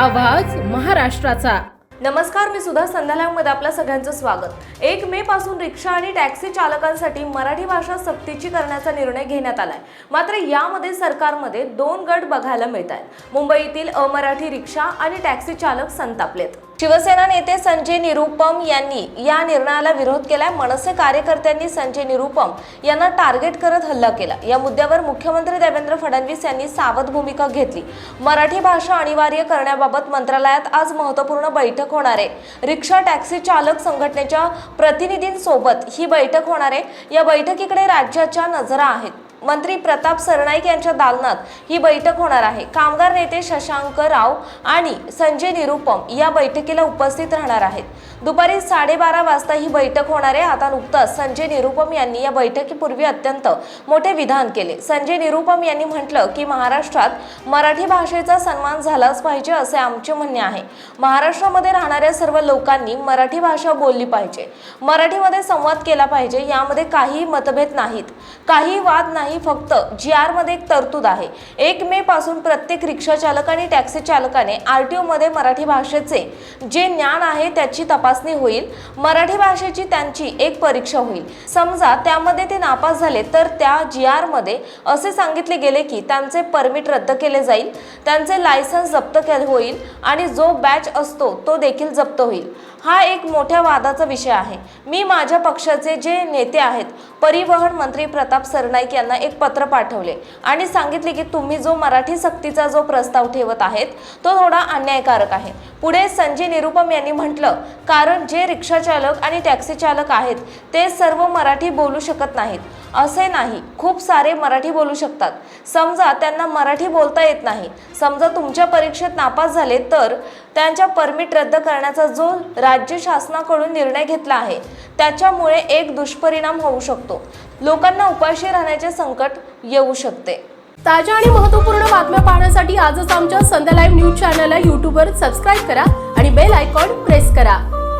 आवाज महाराष्ट्राचा। नमस्कार, मी सुधा संध्यालामध्ये आपल्या सगळ्यांचं स्वागत। 1 मे पासून रिक्षा आणि टॅक्सी चालकांसाठी मराठी भाषा सक्तीची करण्याचा निर्णय घेण्यात आलाय। मात्र यामध्ये सरकारमध्ये 2 गट बघायला मिळत आहेत। मुंबईतील अमराठी रिक्षा आणि टॅक्सी चालक संतापलेत। शिवसेना नेते संजय निरुपम यांनी या निर्णयाला विरोध केलाय। मनसे कार्यकर्त्यांनी संजय निरुपम यांना टार्गेट करत हल्ला केला। या मुद्द्यावर मुख्यमंत्री देवेंद्र फडणवीस यांनी सावध भूमिका घेतली। मराठी भाषा अनिवार्य करण्याबाबत मंत्रालयात आज महत्त्वपूर्ण बैठक होणार आहे। रिक्षा टॅक्सी चालक संघटनेच्या प्रतिनिधींसोबत ही बैठक होणार आहे। या बैठकीकडे राज्याच्या नजरा आहेत। मंत्री प्रताप सरनाईक यांच्या दालनात ही बैठक होणार आहे। कामगार नेते शशांक राव आणि संजय निरुपम या बैठकीला उपस्थित राहणार आहेत। दुपारी 12:30 वाजता ही बैठक होणार आहे। आता नुकताच संजय निरुपम यांनी या बैठकीपूर्वी अत्यंत मोठे विधान केले। संजय निरुपम यांनी म्हटलं की महाराष्ट्रात मराठी भाषेचा सन्मान झालाच पाहिजे असे आमचे म्हणणे आहे। महाराष्ट्रामध्ये राहणाऱ्या सर्व लोकांनी मराठी भाषा बोलली पाहिजे, मराठीमध्ये संवाद केला पाहिजे। यामध्ये काही मतभेद नाहीत, काही वाद नाही, फक्त GR मध्ये एक तरतूद आहे। 1 मे पासून प्रत्येक रिक्षा चालक आणि टॅक्सी चालकाने RTO मध्ये मराठी भाषेचे जे ज्ञान आहे त्याची तपासणी होईल। मराठी भाषेची त्यांची एक परीक्षा होईल। समजा त्यामध्ये ते नापास झाले तर त्या GR मध्ये असे सांगितले गेले की त्यांचे परमिट रद्द केले जाईल, त्यांचे लायसन्स जप्त होईल आणि जो बॅच असतो तो देखील जप्त होईल। हा एक मोठ्या वादाचा विषय आहे। मी माझ्या पक्षाचे जे नेते आहेत, परिवहन मंत्री प्रताप सरनाईक यांना एक पत्र पाठवले आणि सांगितले की तुम्ही जो मराठी सक्तीचा जो प्रस्ताव ठेवत आहेत तो थोडा अन्यायकारक आहे। पुढे संजय निरुपम यांनी म्हटलं, कारण जे रिक्षा चालक आणि टॅक्सी चालक आहेत ते सर्व मराठी बोलू शकत नाहीत असे नाही, खूप सारे मराठी बोलू शकतात। समजा त्यांना मराठी बोलता येत नाही, समजा तुमच्या परीक्षेत नापास झाले तर त्यांच्या परमिट रद्द करण्याचा जो राज्य शासनाकडून निर्णय घेतला आहे त्याच्यामुळे एक दुष्परिणाम होऊ शकतो। लोकांना उपाशी राहण्याचे संकट येऊ शकते। ताज्या आणि महत्त्वपूर्ण बातम्या पाहण्यासाठी आजच आमच्या संध्या लाईव्ह न्यूज चॅनलला YouTube वर सबस्क्राइब करा आणि बेल आयकॉन प्रेस करा।